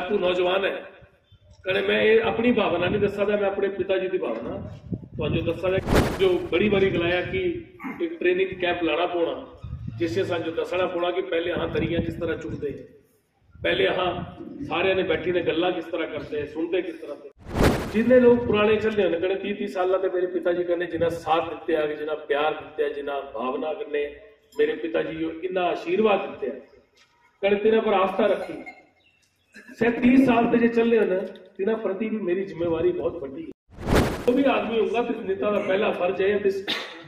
आपको नौजवान है कने मैं ये अपनी भावना नहीं दसा मैं अपने पिताजी की भावना तो जो दसा जो बड़ी बारी गलाया कि एक ट्रेनिंग कैंप लाना पौना जिससे जो दसना पौना कि पहले हाँ दरिया किस तरह चुकते हैं, पहले हाँ सारे ने बैठी ने गल्ला किस तरह करते हैं, सुनते किस तरह से। जिन्हें लोग पुराने चलते हैं कने 30-30 साल के मेरे पिताजी कने जिन्हें साथ दिते हैं, जिन्हें प्यार दिते हैं, जिन्हें भावना कने मेरे पिताजी इन्ना आशीर्वाद दिते हैं कने तिन्हां पर आस्था रखी से 30 साल से जो चल रहे हैं तिन्हां प्रति भी मेरी जिम्मेवारी बहुत बड़ी है। तो भी आदमी होगा तो नेता का पहला फर्ज है, इस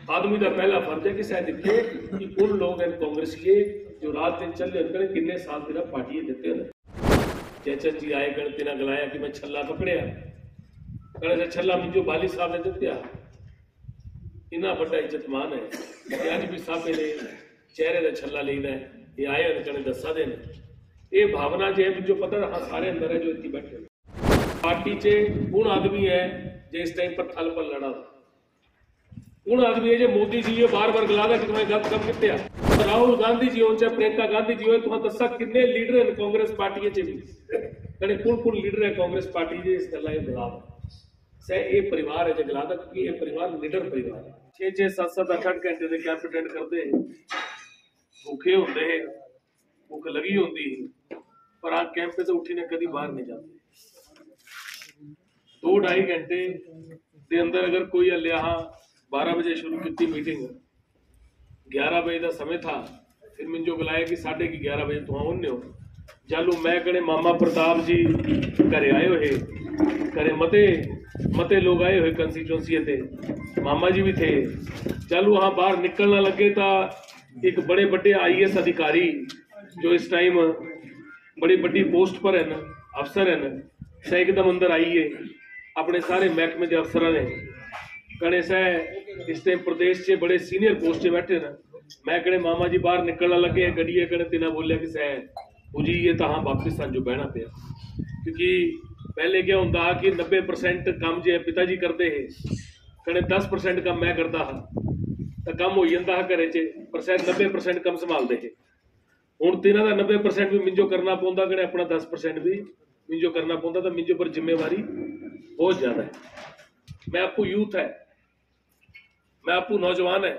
आदमी का पहला फर्ज है कि शायद दिखे कि उन लोग हैं कांग्रेस के जो रात दिन चल रहे हैं किन्ने साल तिना पार्टी देते हैं। चेचर जी आए कण तिना गलाया कि मैं छल्ला पकड़िया कण छल्ला मुझे बाली साहब ने दित्या इन्ना बड़ा इज्जतमान है अज भी साहबे ने चेहरे का छल्ला लेना है ये आए कण दसा देन ये भावना जो है मुझे पता हाँ सारे अंदर है जो इतनी बैठे पार्टी चे कौन आदमी है जो इस टाइम पर थल पर लड़ा कौन आदमी है जो मोदी जी बार बार गला कि तुम्हें गलत कम कितने राहुल गांधी जी हो चाहे प्रियंका गांधी जी हो तुम्हें दसा किन्ने लीडर हैं कांग्रेस पार्टी च भी कने कौन लीडर है कांग्रेस पार्टी के इस गल्ला गला से ये परिवार है जो गला क्योंकि ये परिवार लीडर परिवार है 6-6 7-7 8-8 घंटे के कैंप अटेंड करते भूखे होंगे भूख लगी होती पर आ कैंप पे तो उठी ने कभी बाहर नहीं जाते 2-2.5 घंटे के अंदर अगर कोई हले हाँ 12 बजे शुरू की मीटिंग 11 बजे का समय था फिर मिंजो बुलाया कि 11:30 बजे तुम उन्ने हो जालू मैं कने मामा प्रताप जी घरे आए हुए घरे मते लोग आए हुए कंस्टिट्यूंसी थे मामा जी भी थे चालू हाँ बाहर निकलना लगे तो एक बड़े बड़े IAS अधिकारी जो इस टाइम बड़ी बड़ी पोस्ट पर है ना अफसर है ना से एकदम अंदर आइए अपने सारे महकमे के अफसर ने कने से इस टाइम प्रदेश से बड़े सीनियर पोस्ट से बैठे ना मैं कने मामा जी बाहर निकलना लगे गड्डिए कने तिना बोलिया कि सह जी ये तो हाँ वापिस जो बहना पे क्योंकि पहले क्या होता कि 90% काम जो है पिताजी करते हैं कने 10% काम मैं करता हाँ तो कम हो जाता है घरे च पर शायद 90% कम संभालते हैं हूँ तिना का 90% भी मिंजो करना पौंदा कने अपना 10% भी मिंजो करना पौंदा तो मिंजो पर जिम्मेवारी बहुत ज्यादा है। मैं आपको यूथ है मैं आपको नौजवान है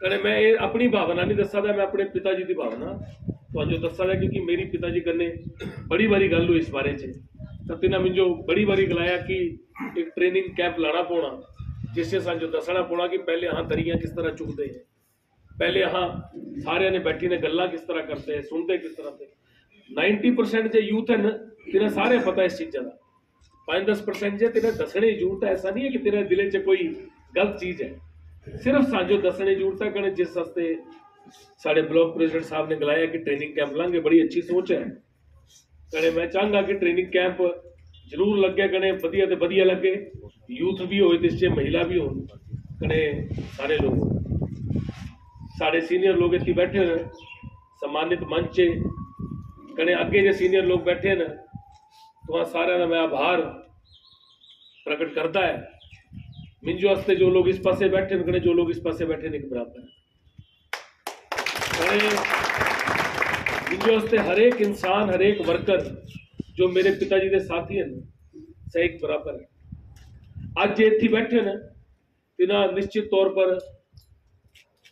कने मैं ये अपनी भावना नहीं दसा मैं अपने पिताजी की भावना तो जो दसा क्योंकि मेरी पिताजी कने बड़ी बारी गल हुई इस बारे तो तिना मिंजो बड़ी बारी गलाया कि एक ट्रेनिंग कैंप लाना पौना जिससे जो दसना पौना कि पहले हाँ दरिया किस तरह चुकते हैं, पहले हाँ सारे ने बैठी ने गल्ला किस तरह करते हैं, सुनते किस तरह से। 90% जो यूथ है ना तिन्हें सारे पता इस चीज़ का 5-10% जो तिन्हें दसने की जरूरत है। ऐसा नहीं है कि तेरे दिल च कोई गलत चीज़ है, सिर्फ साजो दसने की जरूरत है कने जिस हस्ते साढ़े ब्लॉक प्रेसिडेंट साहब ने गलाया कि ट्रेनिंग कैंप लांगे बड़ी अच्छी सोच है कने मैं चाहूँगा कि ट्रेनिंग कैंप जरूर लगे कने वधिया लगे यूथ भी हो महिला भी हो कने सारे लोग साढ़े सीनियर लोग इतने बैठे हैं सम्मानित मंच कने अगे जो सीनियर लोग बैठे हैं तो सारे मैं आभार प्रकट करता है। मिंजो हस्ते जो लोग इस पासे बैठे कने जो लोग इस पासे बैठे नहीं बराबर है। मिंजो हस्ते हर एक इंसान हर एक वर्कर जो मेरे पिताजी के साथी हैं सही बराबर है। आज जो इतने बैठे ना तिना निश्चित तौर पर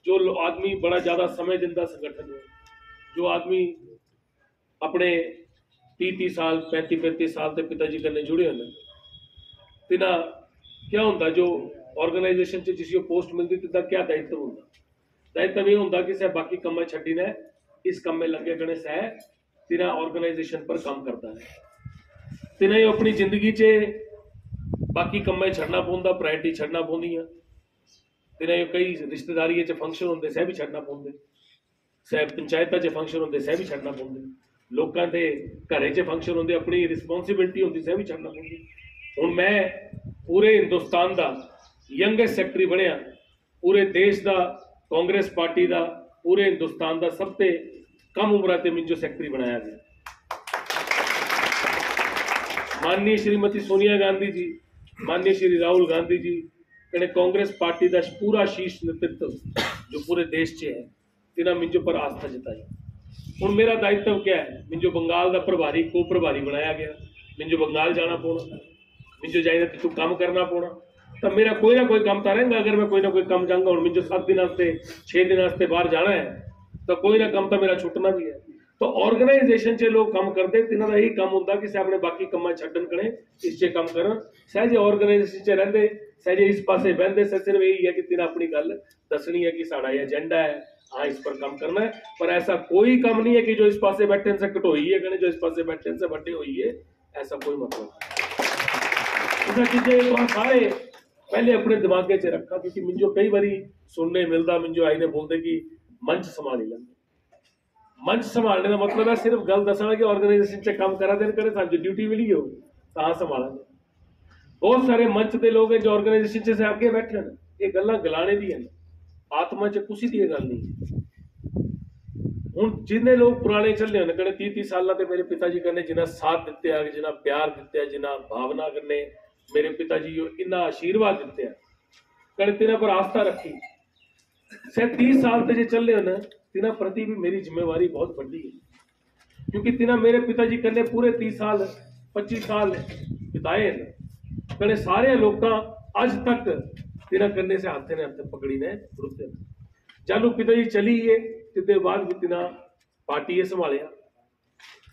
जो आदमी बड़ा ज्यादा समय दिता संगठन में, जो आदमी अपने 30 साल 35 साल के पिताजी करने जुड़े हैं तिना क्या होता जो ऑर्गेनाइजेशन से जिस पोस्ट मिलती तिना क्या दायित्व होता, दायित्व ये होता कि सह बाकी कम छड्डी ने इस कम में लगे कने सह तिना ऑर्गेनाइजेशन पर काम करता है। तिना ही अपनी जिंदगी च बाकी कम छड़ना पौंदा, प्रायरिटी छड़ना पौंदी है। तिना कई रिश्तेदारी फंक्शन होंगे सह भी छड़ना पौंदे, सह पंचायत फंक्शन होंगे सह भी छड़ना पौंदे, लोगों के घरें च फंक्शन होंगे अपनी रिस्पोंसिबिलिटी होती सह भी छड़ना पौंदी। हुण मैं पूरे हिंदुस्तान का यंगेस्ट सैकटरी बनया, पूरे देश का कांग्रेस पार्टी का पूरे हिंदुस्तान का सबसे कम उम्र से मिंजो सैकटरी बनाया गया। माननीय श्रीमती सोनिया गांधी जी, माननीय श्री राहुल गांधी जी कने कांग्रेस पार्टी का पूरा शीर्ष नेतृत्व जो पूरे देश से है तिना मिंजो पर आस्था जताई। हुण मेरा दायित्व क्या है, मिंजो बंगाल का प्रभारी को प्रभारी बनाया गया, मिंजो बंगाल जाना पौना, मिंजो जाइए तू काम करना पौना, तो मेरा कोई ना कोई काम तो रहेगा। अगर मैं कोई ना कोई काम जाऊंगा, और मिंजो 7 दिन वास्ते 6 दिन वास्ते बाहर जाना है, तो कोई ना काम तो मेरा छुटना भी है। तो ऑर्गेनाइजेशन च लोग काम करते, तिन्हां दा यही काम होंदा कि सह अपने बाकी कामां छड्डण कणे इस च काम करन, सहजे ऑर्गेनाइजेशन च रहिंदे, सहजे इस पासे बहिंदे, सिर्फ यही है कि तिन्हां अपनी गल दसनी है कि साडा एजेंडा है, हाँ इस पर काम करना है। पर ऐसा कोई काम नहीं है कि जो इस पासे बैठे से घटोई है कने, जो इस पासे बैठे से बड़े हुई है, ऐसा कोई मतलब नहीं। चीजें तो सारे पहले अपने दिमागे च रखा, क्योंकि मिंजो कई बारी सुनने मिलता, मिंजो आई ने बोलते कि मंच संभाली लेंगे। मंच संभालने का मतलब है सिर्फ गल दसना कि ऑर्गेनाइजेशन च काम करा देन करे, साडी ड्यूटी मिली हो तां संभालांगे। बहुत सारे मंच के लोग हैं जो ऑर्गेनाइजेशन से आगे बैठे हैं, ये गल्लां गलाने दी हैं, आत्मा च कुछ दी गल नहीं। हुण जिन्ने लोग पुराने चले होने कने 30-30 साल ते मेरे पिताजी कने जिन्ना साथ दिते आ, जिन्ना प्यार दिते आ, जिन्ना भावना कने मेरे पिताजी इन्ना आशीर्वाद दिते आ, कने तिन्हां पर आस्था रखी, से 30 साल ते जे चले होने तिन्हां प्रति भी मेरी जिम्मेवारी बहुत बड़ी है। क्योंकि तिन्हां मेरे पिताजी कने पूरे 30 साल 25 साल बिताए हैं, कने सारे लोग अज तक तिन्हां कन्ने से हाथे ने हाथ पकड़ी ने रुकते। जालू पिताजी चली गए तिदे बाद भी तिन्हां पार्टी संभालिया,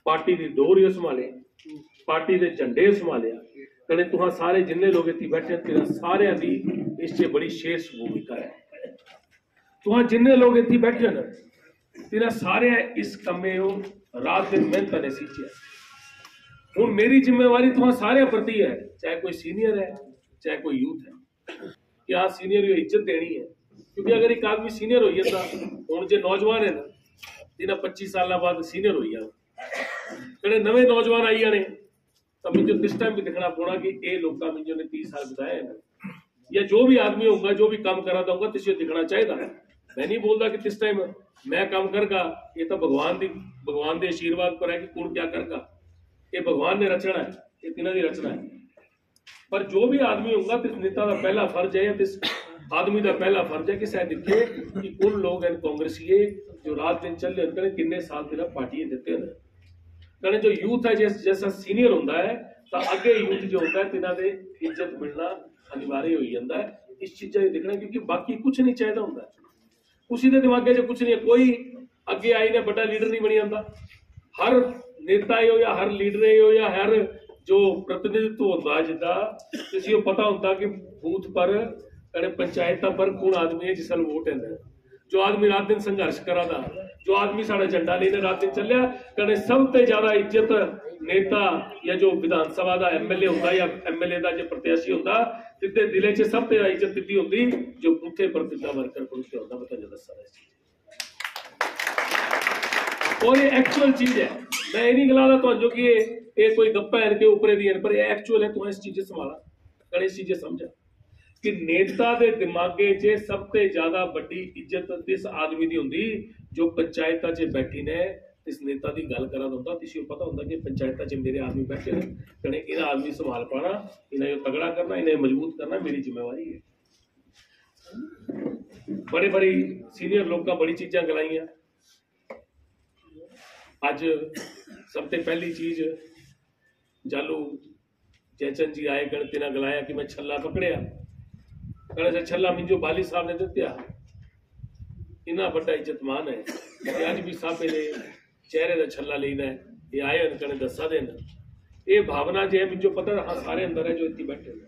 पार्टी की डोर संभाले, पार्टी के झंडे संभालिया, कने तुहां सारे जिन्ने लोग इत्थे बैठे तिन्हां सारियां दी इस च बड़ी शेष भूमिका है। तुहां जिन्ने लोग इत्थे बैठे न तिन्हां सारे इस कम्मे रात दिन मेहनत ने सींचे। हुण मेरी जिम्मेवारी तुहां सारे प्रति है, चाहे कोई सीनियर है चाहे कोई यूथ है, कि हाँ सीनियर को इज्जत देनी है। क्योंकि अगर एक आदमी सीनियर हो जाता, हुण जे नौजवान है ना तिन्हां 25 साल बाद सीनियर हो जाए, जेडे नवे नौजवान आई जाने, तो मिंजो इस टाइम भी देखना पौना कि ये लोग मिंजो ने 30 साल बिताए हैं, या जो भी आदमी होगा जो भी काम करा दूंगा तुझे दिखना चाहिए। मैं नहीं बोलता कि इस टाइम मैं काम करगा, ये तो भगवान के आशीर्वाद पर है कि कौन क्या करगा, ये भगवान ने रचना है, ये तिन्हां दी रचना है। पर जो भी आदमी होगा तिस नेता का पहला फर्ज है, या तिस आदमी का पहला फर्ज है कि सह दिखे कि कौन लोग हैं कांग्रेसीए जो रात दिन चल रहे हैं, किन्ने साल तिन्हां पार्टी दिते हैं। कने जो यूथ है जैसा सीनियर होता है, तो अगे यूथ जो होता है तिन्हां दे इज्जत मिलना अनिवार्य हो जाता है। इस चीज़ा देखना, क्योंकि बाकी कुछ नहीं चाहिए होंगे, किसी के दिमागे च कुछ नहीं है, कोई अगे आई ने बड़ा लीडर नहीं बनी जाता। हर नेता हो या हर लीडर हो या हर जो प्रतिनिधित्व होता है, जिदा किसी को पता होता कि बूथ पर पंचायत पर कौन आदमी है जिसल वोट है, जो आदमी रात दिन संघर्ष करा था, जो आदमी साड़ा झंडा लेने रात दिन चलिया, कने सबसे ज्यादा इज्जत नेता या जो विधानसभा का MLA होता या MLA का जो प्रत्याशी होता, तिद्दे दिले च सब तेरा इज्जत दी होती जो बूथे पर तिद्दा वर्कर खड़ोते होता। पता नहीं दसा और ये एक्चुअल चीज है, मैं ये नहीं गला तो जो कि ये कोई गप्पा है इनके ऊपर दी, पर ये एक्चुअल है। तो इस चीजें संभाला कने इस चीजें समझा कि नेता दे दिमागे च सबसे ज्यादा बड़ी इज्जत इस आदमी दी होंदी जो पंचायत च बैठी ने इस नेता की गल करा होंदा। किसी को पता होंदा कि पंचायत च मेरे आदमी बैठे हैं, कने इन्हां आदमी संभाल पाना, इन्हें तगड़ा करना, इन्हें मजबूत करना मेरी जिम्मेवारी है। बड़े बड़ी सीनियर लोग का बड़ी चीजा गलाइया। अज सबसे पहली चीज जालू जयचंद जी आए कण तिन्हां गलाया कि मैं छल्ला पकड़िया, कणे छल्ला मिंजो बाली साहब ने दित्या, इन्ना बड़ा इज्जतमान है कि अज भी साहबे दे चेहरे का छल्ला लेना है, ये आए कने दसा देना। ये भावना जो है मिंजो पता हाँ सारे अंदर है जो इतनी बैठे हैं,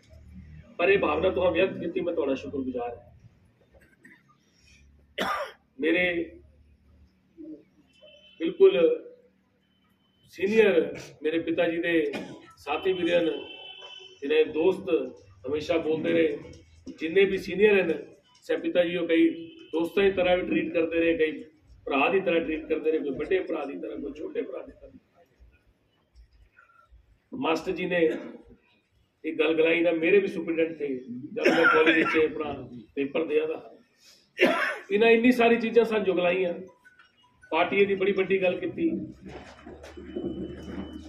पर ये भावना तो व्यक्त की मैं थोड़ा शुक्रगुजार है। मेरे बिल्कुल सीनियर मेरे पिताजी के साथी भी रहन, जिन्हें दोस्त हमेशा बोलते रहे, जिन्हें भी सीनियर हैं से पिताजी को कई दोस्तों की तरह भी ट्रीट करते रहे, कई भरा की तरह ट्रीट करते रहे, कोई बड़े भरा की तरह, कोई छोटे भरा की तरह। मास्टर जी ने एक गल गलाई ना, मेरे भी सुपरिटेंडेंट थे जब मैं कॉलेज से अपना पेपर दिया था, इन्हें इन्नी सारी चीज़ां सन जो गलाइया। पार्टी की बड़ी बड़ी गल की,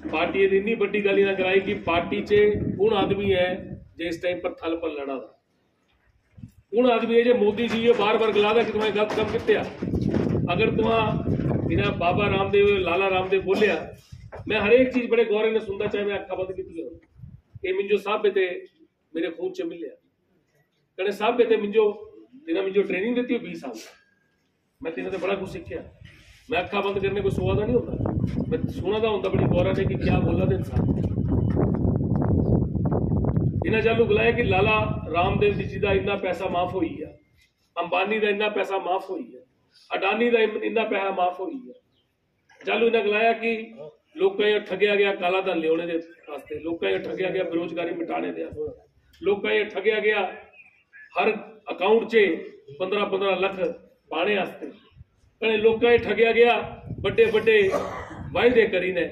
पार्टी की इन्नी बड़ी गल इन्हें कराई कि पार्टी च कौन आदमी है जो इस टाइम पर थल पर लड़ा था, कौन आदमी है जो मोदी जी बार बार गला कि तुम्हें गलत काम किया, अगर तुहां इन्हें बाबा रामदेव लाला रामदेव बोलिया, मैं हर एक चीज बड़े गौर ने सुनता, चाहे मैं अखा बंद की ये मिंजो साहब ते मेरे खून च मिले कने साहब ते मिंजो ट्रेनिंग देती 20 साल मैं तिन्हां ते बड़ा कुछ सीखिया। मैं अखा बंद करने कोई सोआ नहीं होता, मैं सुना होता बड़ी गौर ने कि क्या बोला दे इंसान। इन्हें चालू बुलाया कि लाला रामदेव जी का इन्ना पैसा माफ हुई है, अंबानी का इन्ना पैसा माफ हुई है, अडानी का इन्ना पैसा माफ हुई है। चालू इन्हें बुलाया कि लोगों ठगया गया काला धन लियाने के वास्ते, लोगों ठगया गया बेरोजगारी मिटाने दे, लोगों ठगया गया हर अकाउंट च 15-15 लाख पाने वास्ते, कने लोगों ठगया गया बड़े बड़े वायदे करी ने।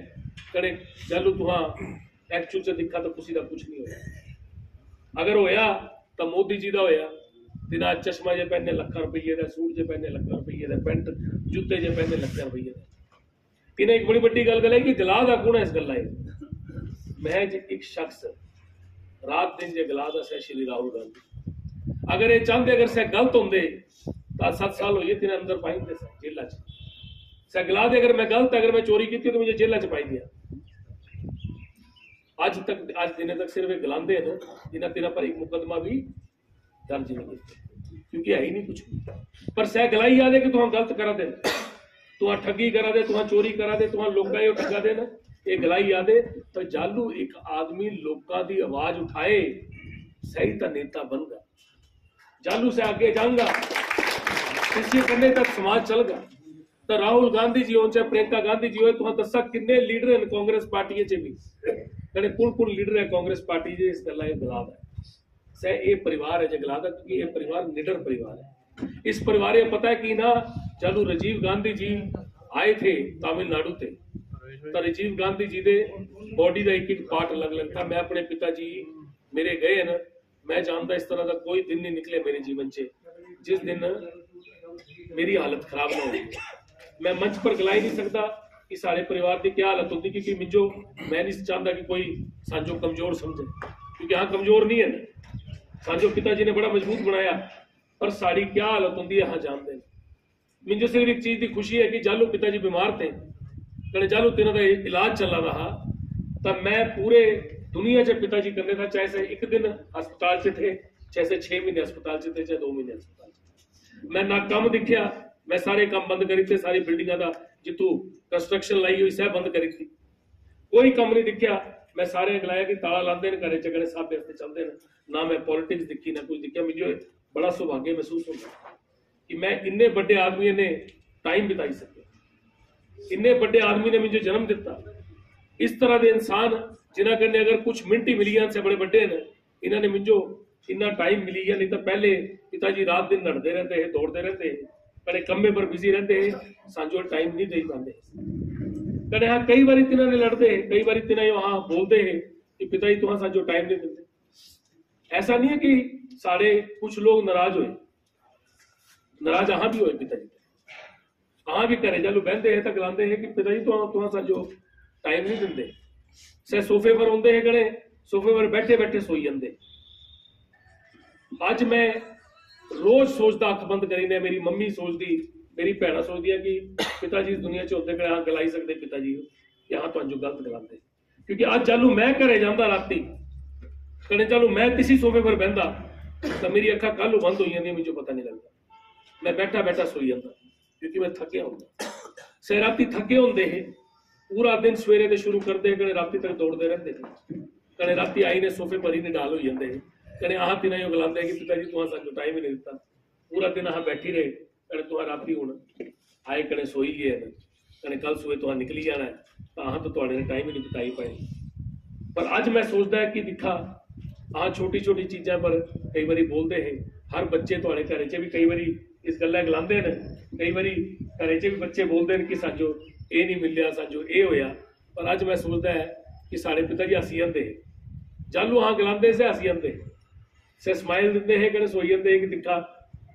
कने चालू तुहां एक्चुअल च दिखा तो किसी का कुछ नहीं होया। अगर होया तो मोदी जी का होया, तिना चश्मा जे पहने लाख रुपये का, सूट जे पहने लाख रुपये का, पेंट जूते जे पहने लाख रुपये का। तिने एक बड़ी बड़ी गल है कि गला दा कौन है इस गल्ला महज एक शख्स रात दिन जे गला दा श्री राहुल गांधी। अगर ये चाहते अगर सह गलत होंगे तो 7 साल होइए तिने अंदर पाई दे जेल च। सह गला दे अगर मैं गलत, अगर मैं चोरी की तो मुझे जेल च पाई दिया। आज दिन तक सिर्फ गलाते हैं जिन्हें तिना पर एक मुकदमा भी दर्ज नहीं किया, क्योंकि है ही नहीं कुछ। पर सह गलाई आदे कि तुम गलत करा दे, तुम ठगी करा दे, तुम चोरी करा दे, तुम लोग ठगा दे ना, ये गलाई आदे। पर जालू एक आदमी लोगों की आवाज उठाए सही तो नेता बनगा, जालू से आगे जाऊंगा, किसी करने तक समाज चलगा। तो राहुल गांधी जी हो चाहे प्रियंका गांधी जी हो, तुम दसा किन्ने लीडर हैं कांग्रेस पार्टी च भी, कने कुल लीडर है कांग्रेस पार्टी जे इस गल्ला गलाद है। सह ये परिवार है जो गलाद है, क्योंकि ये परिवार निडर परिवार है। इस परिवार ये पता है कि ना चालू राजीव गांधी जी आए थे तमिलनाडु से, तो राजीव गांधी जी दे बॉडी का एक पार्ट अलग अलग था। मैं अपने पिताजी मेरे गए ना, मैं जानता इस तरह का कोई दिन नहीं निकले मेरे जीवन से जिस दिन मेरी हालत खराब ना होगी। मैं मंच पर गला ही नहीं सकता कि सारे परिवार की क्या हालत होती, क्योंकि मिंजो मैं नहीं चाहता कि कोई सांजो कमजोर समझे, क्योंकि हाँ कमजोर नहीं है ना, सांजो पिताजी ने बड़ा मजबूत बनाया, पर साड़ी क्या हालत होती है हाँ जानते हैं। मिंजो सिर्फ एक चीज की खुशी है कि जालू पिताजी बीमार थे, कने जालू तिन्हां दा इलाज चल रहा, तब मैं पूरे दुनिया च पिताजी करने था, चाहे से 1 दिन अस्पताल च थे, चाहे से 6 महीने अस्पताल च थे, चाहे 2 महीने अस्पताल च। मैं ना काम दिखिया, मैं सारे काम बंद करी थे, सारी बिल्डिंगा का जितू कंस्ट्रक्शन लाई हुई सह बंद करी थी, कोई काम नहीं दिखिया। मैं सारे गलाया कि ताला लाते हैं घरे चगड़े सब वास्ते चलते हैं ना, मैं पॉलिटिक्स दिखी ना कुछ दिखिया। मुझे बड़ा सौभाग्य महसूस होता कि मैं इन्ने बड़े आदमी ने टाइम बिताई सके, इन्ने बड़े आदमी ने मुझे जन्म दिता। इस तरह के इंसान जिन्हें कन्ने अगर कुछ मिनट ही मिली से बड़े बड़े ने, इन्होंने मुझो इन्ना टाइम मिली है। नहीं तो पहले पिताजी रात दिन लड़ते रहते हैं, दौड़ते रहते हैं, कड़े कम्मे पर बिजी रहते हैं, सांजो टाइम नहीं दे पाते। कड़े हाँ कई बार तिन्हां ने लड़ते हैं, कई बार तिन्हां वहां बोलते हैं कि पिताजी तुहां सांजो टाइम नहीं देते। ऐसा नहीं है कि सारे कुछ लोग नाराज हुए, नाराज अहां भी हुए पिताजी, अहां भी करे जालू बहते हैं तो गलाते हैं कि पिताजी तुहां सांजो टाइम नहीं देंगे। से सोफे पर होंगे हैं, कड़े सोफे पर बैठे बैठे सोई जाते। अज मैं रोज सोचता अख बंद करी ने, मेरी मम्मी सोचती, मेरी भैन सोचती है कि पिताजी इस दुनिया च होते कड़े गलाई सकते पिताजी यहाँ तो गलत गलाते, क्योंकि अज चालू मैं घरे जाता राती, कड़े चालू मैं किसी सोफे पर बहता तो मेरी अखा कल बंद हो जाती, मुझे पता नहीं लगता, मैं बैठा बैठा सोई जाता, क्योंकि मैं थकिया होंगे। से राती थके होंगे है, पूरा दिन सवेरे से शुरू करते कड़े राती तक दौड़ते रहते हैं, कड़े राती आई ने सोफे पर ही ने डाल हो जाते हैं, कने आह तिना यो गलाते कि पिताजी तुहां सानू टाइम ही नहीं दिता, पूरा दिन आह बैठी रहे, कने तुहां राती हुण आए कने सोई गए, कने कल सुबह तुहां निकली जाना है, तो आह तो तुहाडे ने टाइम ही नहीं बिताई पाए। पर अज मैं सोचता है कि दिखा आह छोटी छोटी चीज़ों पर कई बार बोलते हैं, हर बच्चे तुहाडे घरे च भी कई बार इस गल्ला गलाते हैं, कई बार घरे च भी बच्चे बोलते हैं कि साजो ये नहीं मिलिया, साजो ये होया। पर अज मैं सोचता है कि साढ़े पिताजी हसी जाते हैं, जालू हाँ गलाते से हसी जाते से स्माइल देते हैं, कने सोई जाते हैं कि दिखा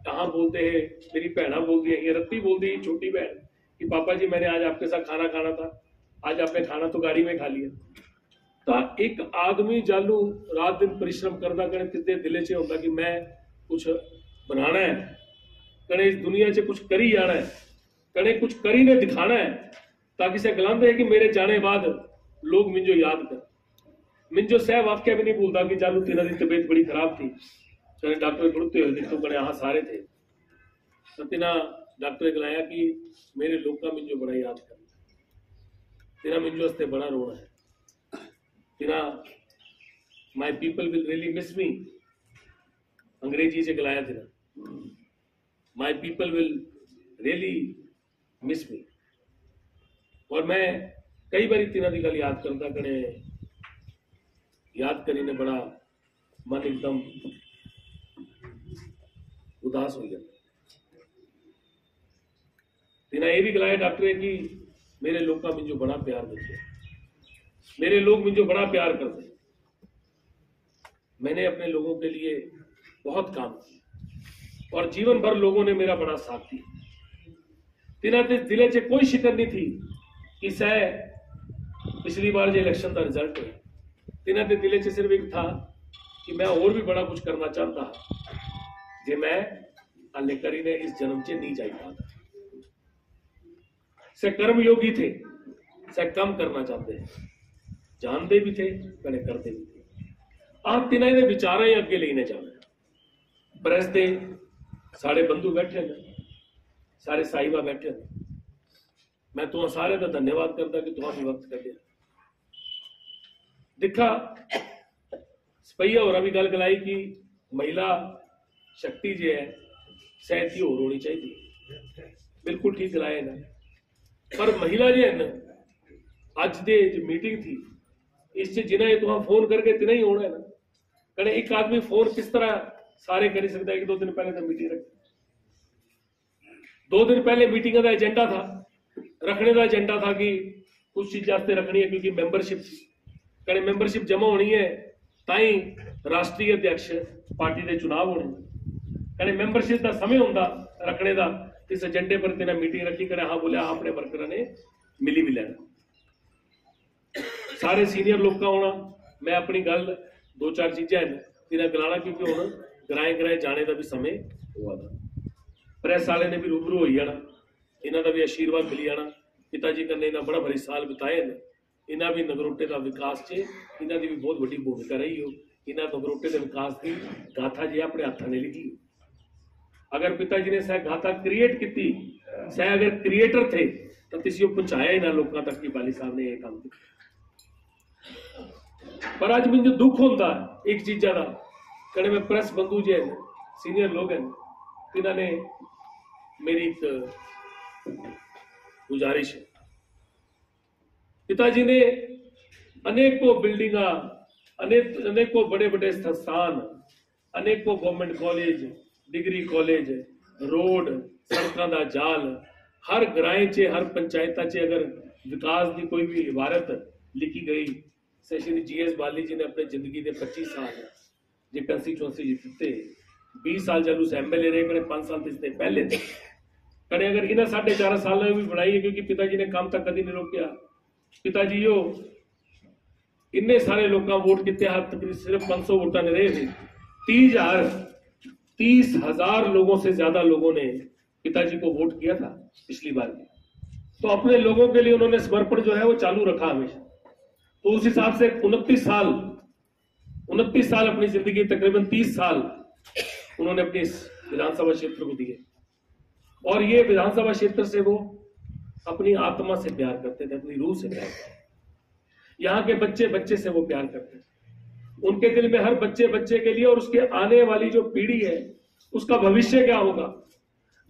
कहाँ बोलते हैं। मेरी भैन बोलती है, रत्ती बोलती है छोटी बहन कि पापा जी मैंने आज आपके साथ खाना खाना था, आज आपने खाना तो गाड़ी में खा लिया। तो एक आदमी जालू रात दिन परिश्रम करता, कने कितने दिले च होता कि मैं कुछ बनाना है, कने इस दुनिया च कुछ करी जाना है, कने कुछ करी ने दिखाना है ताकि से गलांदे है कि मेरे जाने बाद लोग मिंजो याद कर। मिंजो सह वाक्य भी नहीं भूलता कि चालू तीन दिन तबीयत बड़ी खराब थी, कने डॉक्टर खड़ते हुए तो कने हाँ सारे थे, तो तिना डॉक्टर गलाया कि मेरे लोग का मिंजो बड़ा याद कर, तिना मिंजो हस्ते बड़ा रोना है, तिना my people will really miss मी, अंग्रेजी से गलाया तिना my people will really miss मी। और मैं कई बार तिना की गल याद करता, कने याद करी ने बड़ा मन एकदम उदास हो गया। तिना ये भी गलाया डॉक्टर है कि मेरे लोग का मुझे बड़ा प्यार देते, मेरे लोग मुझे बड़ा प्यार करते, मैंने अपने लोगों के लिए बहुत काम किया और जीवन भर लोगों ने मेरा बड़ा साथ दिया। तिना दिले च कोई शिकन नहीं थी कि सह पिछली बार जो इलेक्शन का रिजल्ट है, तिना के दिले च सिर्फ एक था कि मैं और भी बड़ा कुछ करना चाहता जे मैं हाले करी ने इस जन्म च नहीं जा पाता। से कर्मयोगी थे, से कम करना चाहते हैं, जानते भी थे कने करते भी थे। आप तिना दे विचार ही अगे लेने जाना। प्रेस दे सारे बंधु बैठे ने, सारे साहिबा बैठे ने, मैं तुम सारे का धन्यवाद करता कि तुम भी वक्त कर दिया। दिखा सपैया और भी गल गलाई कि महिला शक्ति जो है शायद ही और होनी चाहिए, बिल्कुल ठीक गलाए ना। पर महिला जो है ना, अज दे जो मीटिंग थी इस जिन्हें तुम फोन करके तिना ही होना है ना, कने एक आदमी फोन किस तरह सारे कर सकता है कि 2 दिन पहले तो मीटिंग रख, 2 दिन पहले मीटिंग का एजेंडा था, रखने का एजेंडा था कि कुछ चीज वास्ते रखनी है क्योंकि मेंबरशिप थी, कने मेंबरशिप जमा होनी है ताई राष्ट्रीय अध्यक्ष पार्टी के चुनाव होने, कने मेंबरशिप का समय होंदा रखने का, इस एजेंडे पर तिना मीटिंग रखी, करे हाँ बोलिया अपने वर्कर ने मिली भी लेना, सारे सीनियर लोग का होना। मैं अपनी गल 2-4 चीजें तिना गलाना क्योंकि हम ग्राए ग्राए जाने का भी समय हुआ था। प्रेस वाले ने भी रूबरू हो जाना, इन्हों का भी आशीर्वाद मिल जाना। पिताजी कन्ने इन्हें बड़ा भारी साल बिताए ने, इन्हें भी नगरोटे का विकास च इन्हों की भी बहुत बड़ी भूमिका रही हो। इन्हें नगरोटे के विकास की गाथा जी अपने हाथों ने लिखी। अगर पिताजी ने सह गाथा क्रिएट की, सह अगर क्रिएटर थे तो किसी को पहुंचाया इन्होंने लोगों तक कि बाली साहब ने यह काम किया। पर आज मुझे दुख होता एक चीजा का, कड़े में प्रेस बंधु जो है सीनियर लोग हैं, इन्होंने मेरी एक गुजारिश है, पिताजी ने अनेकों बिल्डिंगा, अनेकों बड़े बड़े संस्थान, अनेकों government college, degree college, road, सड़कों का जाल, हर ग्राए च हर पंचायत च अगर विकास की कोई भी इबारत लिखी गई, श्री GS बाली जी ने अपने जिंदगी के 25 साल जो कंस्टिट्यूएंसी जीते, 20 साल जब उस MLA रहे, कड़े 5 साल इससे पहले थे, कड़े अगर इन्हें 4.5 साल में भी बनाई है क्योंकि पिताजी ने काम तक कभी नहीं रोकिया। पिताजी यो इन्ने सारे लोग वोट किते, तकरीबन सिर्फ 500 वोटा ने रहे थे, 30,000 लोगों से ज्यादा लोगों ने पिताजी को वोट किया था पिछली बार। तो अपने लोगों के लिए उन्होंने समर्पण जो है वो चालू रखा हमेशा। तो उस हिसाब से 29 साल अपनी जिंदगी, तकरीबन 30 साल उन्होंने अपने इस विधानसभा क्षेत्र को दिए। और ये विधानसभा क्षेत्र से वो अपनी आत्मा से प्यार करते थे, अपनी रूह से प्यार करते थे। यहाँ के बच्चे से वो प्यार करते थे। उनके दिल में हर बच्चे के लिए और उसके आने वाली जो पीढ़ी है उसका भविष्य क्या होगा।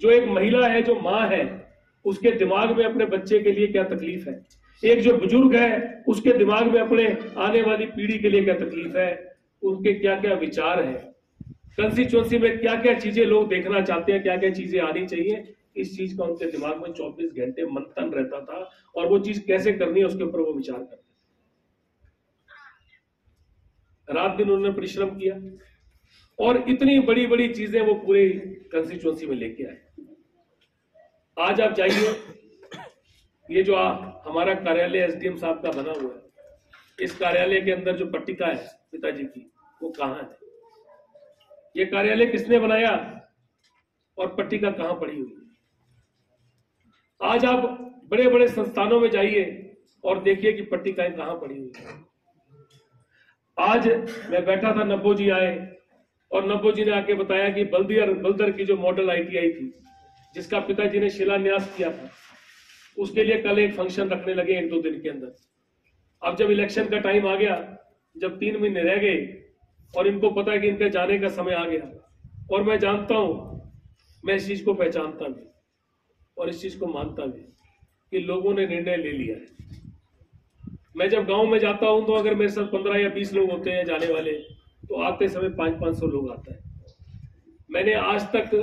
जो एक महिला है, जो माँ है, उसके दिमाग में अपने बच्चे के लिए क्या तकलीफ है, एक जो बुजुर्ग है उसके दिमाग में अपने आने वाली पीढ़ी के लिए क्या तकलीफ है, उनके क्या क्या विचार है, कंस्टिट्यूएंसी में क्या क्या चीजें लोग देखना चाहते हैं, क्या क्या चीजें आनी चाहिए, इस चीज का उनके दिमाग में 24 घंटे मंथन रहता था और वो चीज कैसे करनी है उसके ऊपर वो विचार करते थे। रात दिन उन्होंने परिश्रम किया और इतनी बड़ी बड़ी चीजें वो पूरे कंस्टिट्यूएंसी में लेके आए। आज आप जाइए, ये जो हमारा कार्यालय SDM साहब का बना हुआ है, इस कार्यालय के अंदर जो पट्टिका है पिताजी की, वो कहाँ है? ये कार्यालय किसने बनाया और पट्टिका कहाँ पड़ी हुई है? आज आप बड़े बड़े संस्थानों में जाइए और देखिए कि पट्टिकाएं कहां पड़ी हुई है। आज मैं बैठा था, नब्बो जी आए और नब्बो जी ने आके बताया कि बल्दर की जो मॉडल ITI थी, जिसका पिताजी ने शिलान्यास किया था, उसके लिए कल एक फंक्शन रखने लगे 1-2 दिन के अंदर। अब जब इलेक्शन का टाइम आ गया, जब 3 महीने रह गए और इनको पता है कि इनके जाने का समय आ गया, और मैं जानता हूं, मैं इस चीज को पहचानता भी और इस चीज को मानता भी कि लोगों ने निर्णय ले लिया है। मैं जब गांव में जाता हूं तो अगर मेरे साथ 15 या 20 लोग होते हैं जाने वाले, तो आते समय 500-500 लोग आता है। मैंने आज तक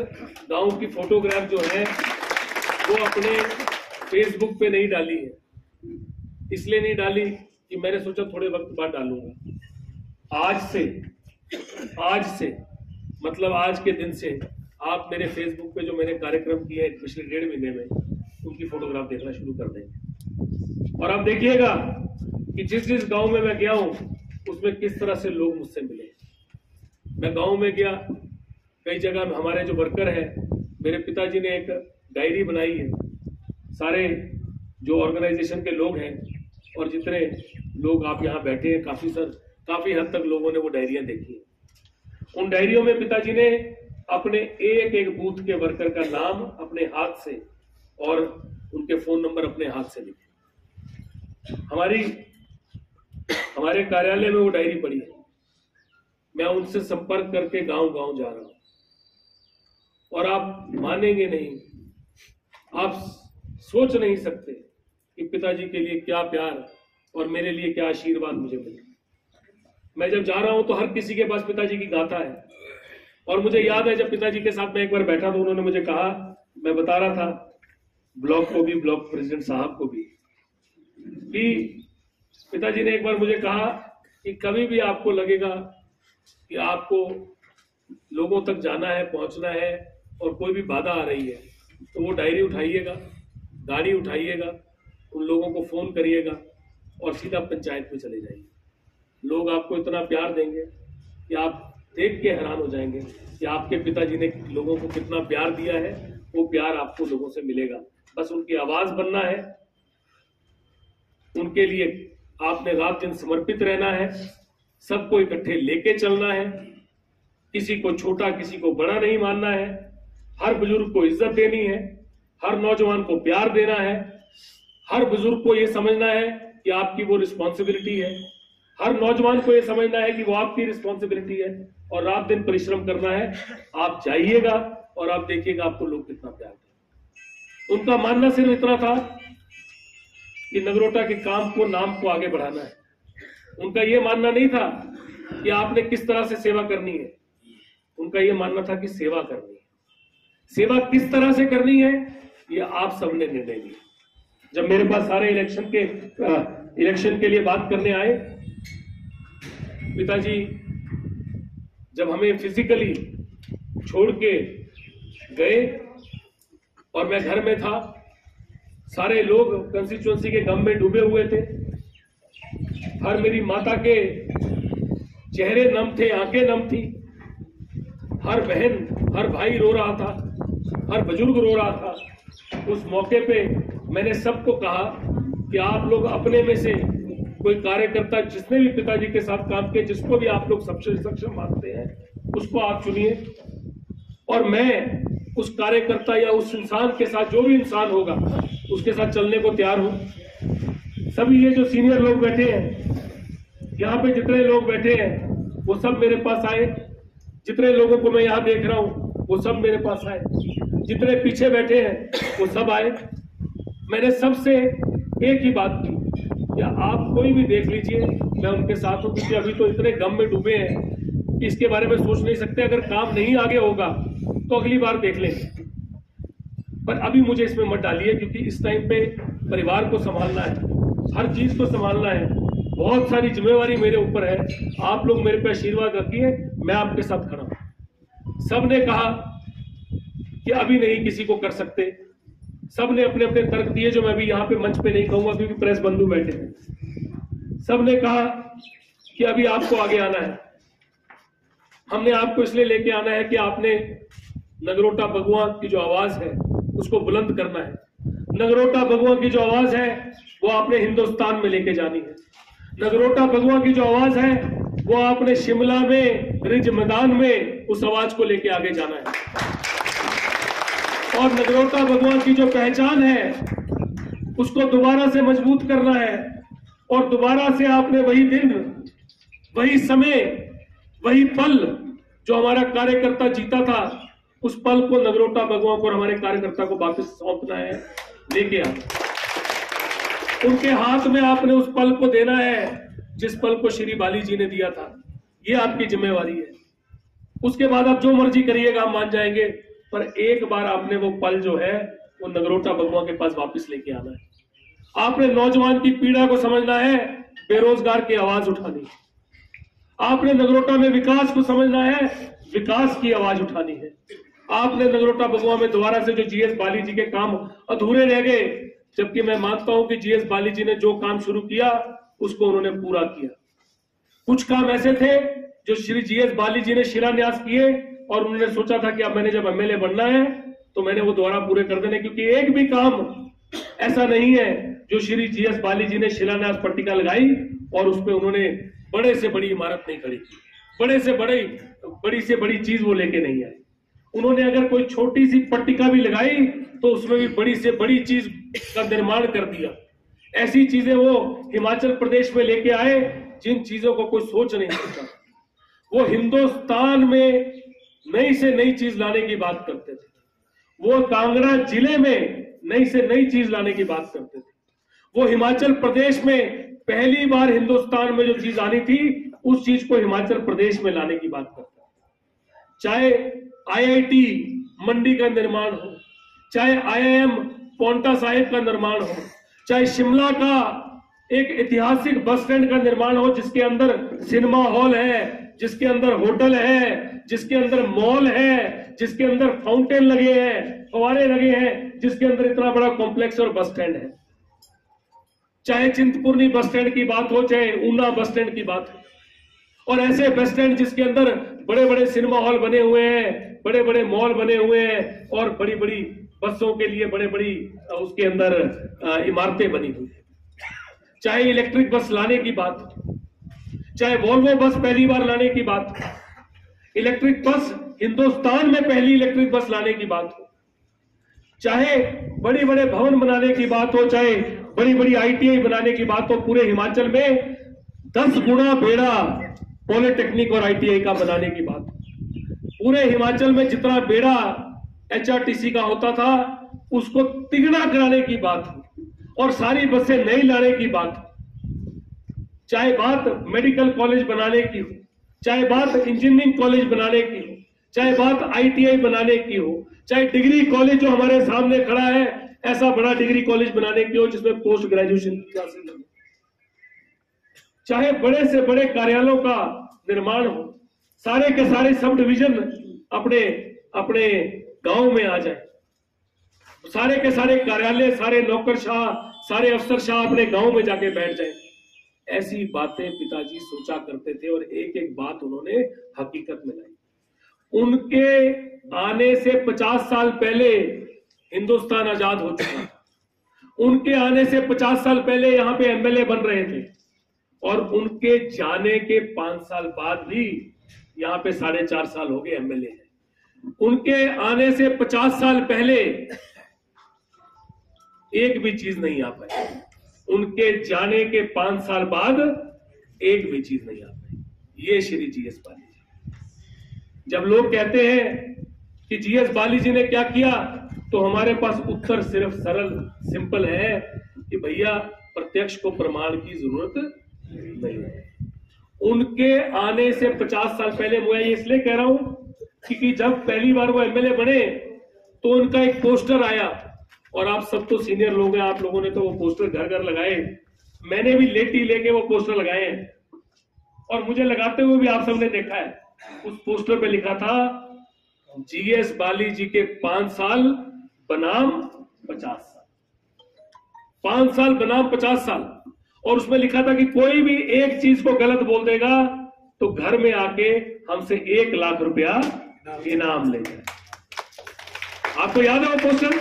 गांव की फोटोग्राफ जो है वो अपने फेसबुक पे नहीं डाली है। इसलिए नहीं डाली कि मैंने सोचा थोड़े वक्त बाद डालूंगा। आज से मतलब आज के दिन से आप मेरे फेसबुक पे जो मैंने कार्यक्रम किए हैं पिछले 1.5 महीने में, उनकी फोटोग्राफ देखना शुरू कर देंगे। और आप देखिएगा कि जिस जिस गांव में मैं गया हूं उसमें किस तरह से लोग मुझसे मिले। मैं गांव में गया, कई जगह में हमारे जो वर्कर हैं, मेरे पिताजी ने एक डायरी बनाई है, सारे जो ऑर्गेनाइजेशन के लोग हैं और जितने लोग आप यहाँ बैठे हैं, काफी हद तक लोगों ने वो डायरियां देखी है। उन डायरियों में पिताजी ने अपने एक एक बूथ के वर्कर का नाम अपने हाथ से और उनके फोन नंबर अपने हाथ से लिखे। हमारे कार्यालय में वो डायरी पड़ी है। मैं उनसे संपर्क करके गांव गांव जा रहा हूं और आप मानेंगे नहीं, आप सोच नहीं सकते कि पिताजी के लिए क्या प्यार और मेरे लिए क्या आशीर्वाद मुझे मिले। मैं जब जा रहा हूं तो हर किसी के पास पिताजी की गाथा है। और मुझे याद है जब पिताजी के साथ मैं एक बार बैठा तो उन्होंने मुझे कहा, मैं बता रहा था ब्लॉक को भी, ब्लॉक प्रेसिडेंट साहब को भी, कि पिताजी ने एक बार मुझे कहा कि कभी भी आपको लगेगा कि आपको लोगों तक जाना है, पहुंचना है और कोई भी बाधा आ रही है, तो वो डायरी उठाइएगा, गाड़ी उठाइएगा, उन लोगों को फोन करिएगा और सीधा पंचायत में चले जाइए। लोग आपको इतना प्यार देंगे कि आप देख के हैरान हो जाएंगे कि आपके पिताजी ने लोगों को कितना प्यार दिया है। वो प्यार आपको लोगों से मिलेगा। बस उनकी आवाज बनना है, उनके लिए आपने रात दिन समर्पित रहना है, सबको इकट्ठे लेके चलना है, किसी को छोटा किसी को बड़ा नहीं मानना है, हर बुजुर्ग को इज्जत देनी है, हर नौजवान को प्यार देना है, हर बुजुर्ग को यह समझना है कि आपकी वो रिस्पॉन्सिबिलिटी है, हर नौजवान को यह समझना है कि वो आपकी रिस्पॉन्सिबिलिटी है और रात दिन परिश्रम करना है। आप जाइएगा और आप देखिएगा आपको लोग कितना प्यार देंगे। उनका मानना सिर्फ इतना था कि नगरोटा के काम को, नाम को आगे बढ़ाना है। उनका यह मानना नहीं था कि आपने किस तरह से सेवा करनी है। उनका यह मानना था कि सेवा करनी है। सेवा किस तरह से करनी है ये आप सबने निर्णय लिया। जब मेरे पास सारे इलेक्शन के लिए बात करने आए, पिताजी जब हमें फिजिकली छोड़ के गए और मैं घर में था, सारे लोग कंस्टिट्यूएंसी के गम में डूबे हुए थे। हर मेरी माता के चेहरे नम थे, आंखें नम थी, हर बहन हर भाई रो रहा था, हर बुजुर्ग रो रहा था। उस मौके पे मैंने सबको कहा कि आप लोग अपने में से कोई कार्यकर्ता जिसने भी पिताजी के साथ काम किया, जिसको भी आप लोग सबसे सक्षम मानते हैं, उसको आप चुनिए और मैं उस कार्यकर्ता या उस इंसान के साथ, जो भी इंसान होगा, उसके साथ चलने को तैयार हूं। सभी ये जो सीनियर लोग बैठे हैं, यहाँ पे जितने लोग बैठे हैं वो सब मेरे पास आए। जितने लोगों को मैं यहाँ देख रहा हूँ वो सब मेरे पास आए। जितने पीछे बैठे हैं वो सब आए। मैंने सबसे एक ही बात की, या आप कोई भी देख लीजिए, मैं उनके साथ हूं, क्योंकि अभी तो इतने गम में डूबे हैं कि इसके बारे में सोच नहीं सकते। अगर काम नहीं आगे होगा तो अगली बार देख लेंगे, पर अभी मुझे इसमें मत डालिए, क्योंकि इस टाइम पे परिवार को संभालना है, हर चीज को संभालना है, बहुत सारी जिम्मेवारी मेरे ऊपर है। आप लोग मेरे पे आशीर्वाद रखिए, मैं आपके साथ खड़ा हूं। सबने कहा कि अभी नहीं किसी को कर सकते, सबने अपने अपने तर्क दिए, जो मैं अभी यहाँ पे मंच पे नहीं कहूंगा क्योंकि प्रेस बंधु बैठे हैं। सबने कहा कि अभी आपको आगे आना है, हमने आपको इसलिए लेके आना है कि आपने नगरोटा बगुआ की जो आवाज है उसको बुलंद करना है। नगरोटा भगवा की जो आवाज है वो आपने हिंदुस्तान में लेके जानी है। नगरोटा भगवा की जो आवाज है वो आपने शिमला में रिज मैदान में उस आवाज को लेके आगे जाना है। और नगरोटा भगवा की जो पहचान है उसको दोबारा से मजबूत करना है। और दोबारा से आपने वही दिन, वही समय, वही पल जो हमारा कार्यकर्ता जीता था, उस पल को नगरोटा भगवा को और हमारे कार्यकर्ता को वापस सौंपना है, लेके आना। उनके हाथ में आपने उस पल को देना है जिस पल को श्री बाली जी ने दिया था। ये आपकी जिम्मेवारी है। उसके बाद आप जो मर्जी करिएगा, हम मान जाएंगे, पर एक बार आपने वो पल जो है वो नगरोटा भगवा के पास वापस लेके आना है। आपने नौजवान की पीड़ा को समझना है, बेरोजगार की आवाज उठानी है। आपने नगरोटा में विकास को समझना है, विकास की आवाज उठानी है। आपने नगरोटा भगवा में दोबारा से जो जीएस बाली जी के काम अधूरे रह गए, जबकि मैं मानता हूं कि जीएस बाली जी ने जो काम शुरू किया उसको उन्होंने पूरा किया। कुछ काम ऐसे थे जो श्री जीएस बाली जी ने शिलान्यास किए और उन्होंने सोचा था कि अब मैंने जब एमएलए बनना है तो मैंने वो दोबारा पूरे कर देने, क्योंकि एक भी काम ऐसा नहीं है जो श्री जीएस बाली जी ने शिलान्यास पट्टिका लगाई और उस पर उन्होंने बड़े से बड़ी इमारत नहीं खड़ी की, बड़ी से बड़ी चीज वो लेके नहीं आए। उन्होंने अगर कोई छोटी सी पट्टिका भी लगाई तो उसमें भी बड़ी से बड़ी चीज का निर्माण कर दिया। ऐसी चीजें वो हिमाचल प्रदेश में लेके आए जिन चीजों को कोई सोच नहीं सकता। वो हिंदुस्तान में नई से नई चीज लाने की बात करते थे। वो कांगड़ा जिले में नई से नई चीज लाने की बात करते थे। वो हिमाचल प्रदेश में पहली बार हिंदुस्तान में जो चीज आनी थी उस चीज को हिमाचल प्रदेश में लाने की बात करते थे। चाहे आईआईटी मंडी का निर्माण हो, चाहे आईआईएम पोंटा साहिब का निर्माण हो, चाहे शिमला का एक ऐतिहासिक बस स्टैंड का निर्माण हो जिसके अंदर सिनेमा हॉल है, जिसके अंदर होटल है, जिसके अंदर मॉल है, जिसके अंदर फाउंटेन लगे हैं, फव्वारे लगे हैं, जिसके अंदर इतना बड़ा कॉम्प्लेक्स और बस स्टैंड है। चाहे चिंतपूर्णी बस स्टैंड की बात हो, चाहे ऊना बस स्टैंड की बात हो, और ऐसे बस स्टैंड जिसके अंदर बड़े बड़े सिनेमा हॉल बने हुए हैं, बड़े बड़े मॉल बने हुए हैं और बड़ी बड़ी बसों के लिए बड़े बड़ी उसके अंदर इमारतें बनी हुई है। चाहे इलेक्ट्रिक बस लाने की बात हो, चाहे वोल्वो बस पहली बार लाने की बात हो, इलेक्ट्रिक बस हिंदुस्तान में पहली इलेक्ट्रिक बस लाने की बात हो, चाहे बड़े बड़े भवन बनाने की बात हो, चाहे बड़ी बड़ी आईटीआई बनाने की बात हो, पूरे हिमाचल में 10 गुना बेड़ा पॉलिटेक्निक और आईटीआई का बनाने की बात हो। पूरे हिमाचल में जितना बेड़ा एचआरटीसी का होता था उसको तिगुना कराने की बात हो और सारी बसें नई लाने की बात हो। चाहे बात मेडिकल कॉलेज बनाने की हो, चाहे बात इंजीनियरिंग कॉलेज बनाने की हो, चाहे बात आईटीआई बनाने की हो, चाहे डिग्री कॉलेज जो हमारे सामने खड़ा है ऐसा बड़ा डिग्री कॉलेज बनाने की हो जिसमें पोस्ट ग्रेजुएशन की क्लासेस लगे, चाहे बड़े से बड़े कार्यालयों का निर्माण हो, सारे के सारे सब डिवीजन अपने अपने गांव में आ जाए, सारे के सारे कार्यालय, सारे नौकरशाह, सारे अफसरशाह अपने गांव में जाके बैठ जाए। ऐसी बातें पिताजी सोचा करते थे और एक एक बात उन्होंने हकीकत में लाई। उनके आने से 50 साल पहले हिंदुस्तान आजाद हो चुका था। उनके आने से 50 साल पहले यहाँ पे एमएलए बन रहे थे और उनके जाने के 5 साल बाद भी यहाँ पे 4.5 साल हो गए एमएलए हैं। उनके आने से 50 साल पहले एक भी चीज नहीं आ पाई, उनके जाने के 5 साल बाद एक भी चीज नहीं आ पाई। ये श्री जीएस बाली जी। जब लोग कहते हैं कि जीएस बाली जी ने क्या किया तो हमारे पास उत्तर सिर्फ सरल सिंपल है कि भैया प्रत्यक्ष को प्रमाण की जरूरत नहीं है। उनके आने से 50 साल पहले, मैं ये इसलिए कह रहा हूं क्योंकि जब पहली बार वो एमएलए बने तो उनका एक पोस्टर आया और आप सब तो सीनियर लोग हैं, आप लोगों ने तो वो पोस्टर घर घर लगाए, मैंने भी लेटी लेके वो पोस्टर लगाए हैं और मुझे लगाते हुए भी आप सबने देखा है। उस पोस्टर पे लिखा था जीएस बाली जी के 5 साल बनाम 50 साल, 5 साल बनाम 50 साल। और उसमें लिखा था कि कोई भी एक चीज को गलत बोल देगा तो घर में आके हमसे 1 लाख रुपया इनाम ले जाए। आपको याद है वो पोस्टर?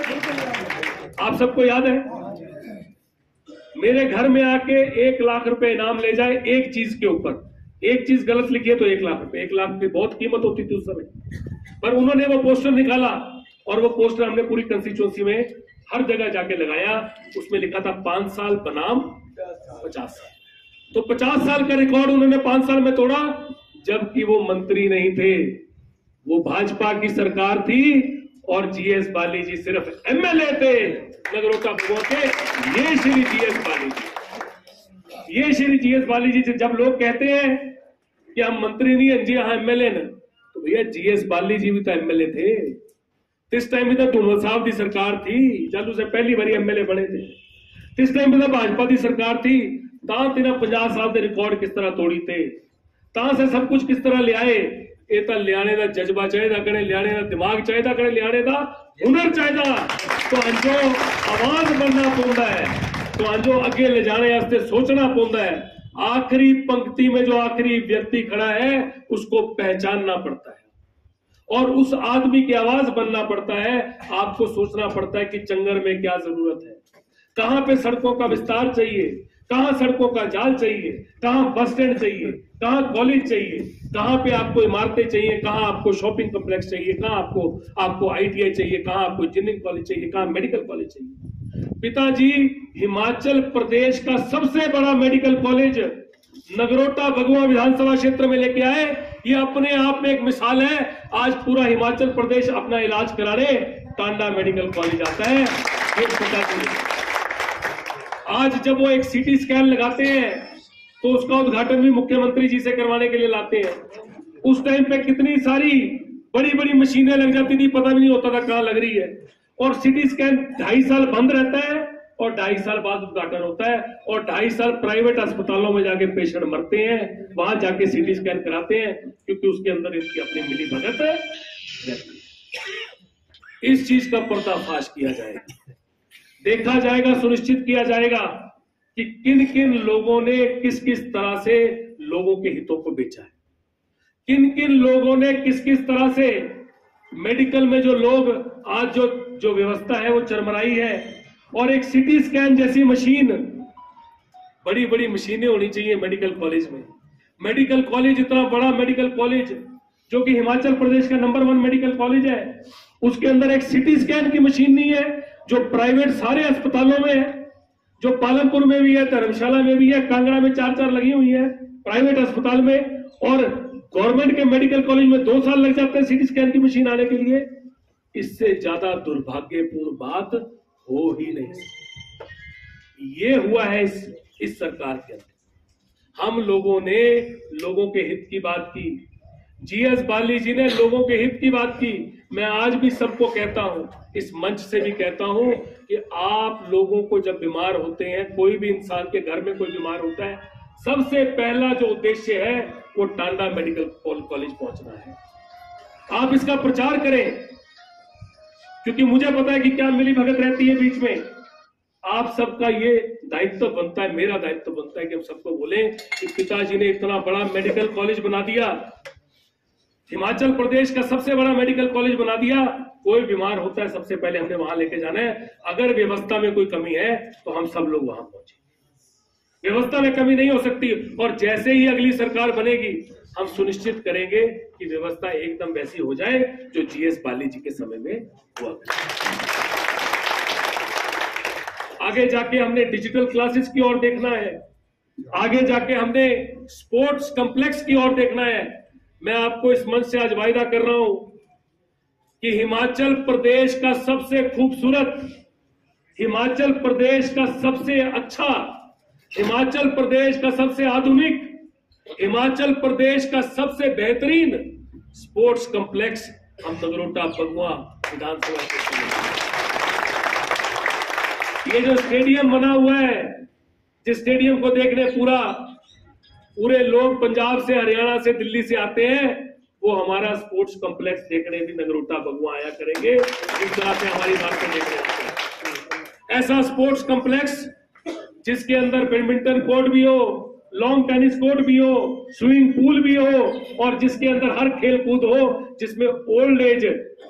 आप सबको याद है? मेरे घर में आके 1 लाख रुपए इनाम ले जाए एक चीज के ऊपर, एक चीज गलत लिखी है तो 1 लाख रुपए। 1 लाख की बहुत कीमत होती थी उस समय, पर उन्होंने वो पोस्टर निकाला और वो पोस्टर हमने पूरी कंस्टिट्यूंसी में हर जगह जाके लगाया। उसमें लिखा था 5 साल बनाम 50 साल। तो 50 साल का रिकॉर्ड उन्होंने 5 साल में तोड़ा, जबकि वो मंत्री नहीं थे, वो भाजपा की सरकार थी और जीएस बाली जी सिर्फ एमएलए थे नगरोटा भगवा के। ये श्री जीएस बाली जी, ये श्री जीएस बाली जी से जब लोग कहते हैं कि हम मंत्री नहीं है जी, हाँ एमएलए न, तो भैया जीएस बाली जी भी तो एमएलए थे। इस टाइम भी तो धूमल साहब की सरकार थी, जब उसे पहली बारी एमएलए बने थे। इस टाइम भी तो भाजपा की सरकार थी, तां तिना 50 साल के रिकॉर्ड किस तरह तोड़ी थे, तां से सब कुछ किस तरह लियाए। ये तो लियाने का जज्बा चाहिए, कने लियाने का दिमाग चाहिए, कने लियाने का हुनर चाहिए। तो अंजो आवाज बनना पौंदा है, तो अंजो अगे ले जाने वास्ते सोचना पौंदा है। आखिरी पंक्ति में जो आखिरी व्यक्ति खड़ा है उसको पहचानना पड़ता है और उस आदमी की आवाज बनना पड़ता है। आपको सोचना पड़ता है कि चंगर में क्या जरूरत है, कहां पे सड़कों का विस्तार चाहिए, कहां सड़कों का जाल चाहिए, कहां बस स्टैंड चाहिए, कहां कॉलेज चाहिए, कहां पे आपको इमारतें चाहिए, कहां आपको शॉपिंग कॉम्प्लेक्स चाहिए, कहां आपको आईटीआई चाहिए, कहां आपको इंजीनियरिंग कॉलेज चाहिए, कहां मेडिकल कॉलेज चाहिए। पिताजी हिमाचल प्रदेश का सबसे बड़ा मेडिकल कॉलेज नगरोटा भगवा विधानसभा क्षेत्र में लेके आए। ये अपने आप में एक मिसाल है। आज पूरा हिमाचल प्रदेश अपना इलाज कराने टांडा मेडिकल कॉलेज आता है। ये पिताजी आज जब वो एक सीटी स्कैन लगाते हैं तो उसका उद्घाटन भी मुख्यमंत्री जी से करवाने के लिए लाते हैं। उस टाइम पे कितनी सारी बड़ी बड़ी मशीनें लग जाती थी, पता भी नहीं होता था कहां लग रही है। और सीटी स्कैन 2.5 साल बंद रहता है और 2.5 साल बाद उद्घाटन होता है और 2.5 साल प्राइवेट अस्पतालों में जाके पेशेंट मरते हैं, वहां जाके सीटी स्कैन कराते हैं क्योंकि उसके अंदर इसकी अपनी मिली भगत है। इस चीज का पर्दाफाश किया जाएगा, देखा जाएगा, सुनिश्चित किया जाएगा कि किन किन लोगों ने किस किस तरह से लोगों के हितों को बेचा है, किन किन लोगों ने किस किस तरह से मेडिकल में जो लोग आज जो व्यवस्था है वो चरमराई है। और एक सीटी स्कैन जैसी मशीन, बड़ी बड़ी मशीनें होनी चाहिए मेडिकल कॉलेज में। मेडिकल कॉलेज इतना बड़ा मेडिकल कॉलेज जो कि हिमाचल प्रदेश का नंबर 1 मेडिकल कॉलेज है, उसके अंदर एक सीटी स्कैन की मशीन नहीं है जो प्राइवेट सारे अस्पतालों में है, जो पालमपुर में भी है, धर्मशाला में भी है, कांगड़ा में 4 लगी हुई है प्राइवेट अस्पताल में, और गवर्नमेंट के मेडिकल कॉलेज में 2 साल लग जाते हैं सीटी स्कैन की मशीन आने के लिए। इससे ज्यादा दुर्भाग्यपूर्ण बात हो ही नहीं सकती। ये हुआ है इस सरकार के अंदर। हम लोगों ने लोगों के हित की बात की, जीएस बाली जी ने लोगों के हित की बात की। मैं आज भी सबको कहता हूं, इस मंच से भी कहता हूं कि आप लोगों को जब बीमार होते हैं, कोई भी इंसान के घर में कोई बीमार होता है, सबसे पहला जो उद्देश्य है वो टांडा मेडिकल कॉलेज पहुंचना है। आप इसका प्रचार करें, क्योंकि मुझे पता है कि क्या मिली भगत रहती है बीच में। आप सबका ये दायित्व बनता है, मेरा दायित्व बनता है कि हम सबको बोले कि पिताजी ने इतना बड़ा मेडिकल कॉलेज बना दिया, हिमाचल प्रदेश का सबसे बड़ा मेडिकल कॉलेज बना दिया। कोई बीमार होता है सबसे पहले हमने वहां लेके जाना है। अगर व्यवस्था में कोई कमी है तो हम सब लोग वहां पहुंचे। व्यवस्था में कमी नहीं हो सकती, और जैसे ही अगली सरकार बनेगी हम सुनिश्चित करेंगे कि व्यवस्था एकदम वैसी हो जाए जो जीएस बाली जी के समय में हुआ। आगे जाके हमने डिजिटल क्लासेस की ओर देखना है, आगे जाके हमने स्पोर्ट्स कॉम्प्लेक्स की ओर देखना है। मैं आपको इस मंच से आज वायदा कर रहा हूं कि हिमाचल प्रदेश का सबसे खूबसूरत, हिमाचल प्रदेश का सबसे अच्छा, हिमाचल प्रदेश का सबसे आधुनिक, हिमाचल प्रदेश का सबसे बेहतरीन स्पोर्ट्स कॉम्प्लेक्स हम नगरोटा भगवा विधानसभा क्षेत्र, ये जो स्टेडियम बना हुआ है, जिस स्टेडियम को देखने पूरे लोग पंजाब से, हरियाणा से, दिल्ली से आते हैं, वो हमारा स्पोर्ट्स कॉम्प्लेक्स देखने भी नगरोटा भगवा आया करेंगे। इस तरह से हमारी बातें देखने आते हैं। ऐसा स्पोर्ट्स कॉम्प्लेक्स जिसके अंदर बैडमिंटन कोर्ट भी हो, लॉन्ग टेनिस कोर्ट भी हो, स्विमिंग पूल भी हो और जिसके अंदर हर खेल कूद हो, जिसमें ओल्ड एज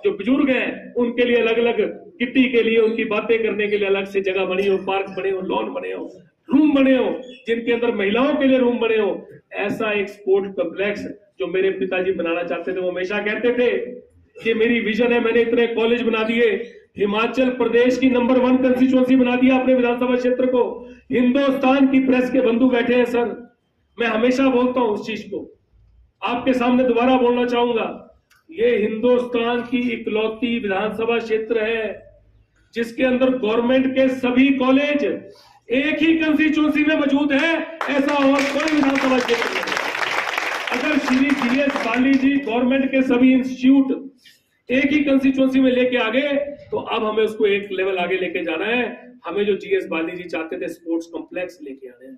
जो बुजुर्ग हैं उनके लिए अलग अलग किट्टी के लिए उनकी बातें करने के लिए अलग से जगह बनी हो, पार्क बने हो, लॉन बने हो, रूम बने हो, जिनके अंदर महिलाओं के लिए रूम बने हो। ऐसा एक स्पोर्ट कॉम्प्लेक्स जो मेरे पिताजी बनाना चाहते थे, वो हमेशा कहते थे कि मेरी विजन है, मैंने इतने कॉलेज बना दिए, हिमाचल प्रदेश की नंबर 1 कंस्टिट्यूएंसी बना दिया अपने विधानसभा क्षेत्र को, हिंदुस्तान की प्रेस के बंधु बैठे हैं सर। मैं हमेशा बोलता हूं उस चीज को, आपके सामने दोबारा बोलना चाहूंगा, ये हिंदुस्तान की इकलौती विधानसभा क्षेत्र है जिसके अंदर गवर्नमेंट के सभी कॉलेज एक ही कंस्टिट्यूएंसी में मौजूद है, ऐसा और कोई विधानसभा क्षेत्र नहीं। अगर श्री जीएस बाली जी गवर्नमेंट के सभी इंस्टीट्यूट एक ही कंस्टिट्यूएंसी में लेके आ गए, तो अब हमें उसको एक लेवल आगे लेके जाना है। हमें जो जीएस बाली जी चाहते थे स्पोर्ट्स कॉम्प्लेक्स लेके आने हैं,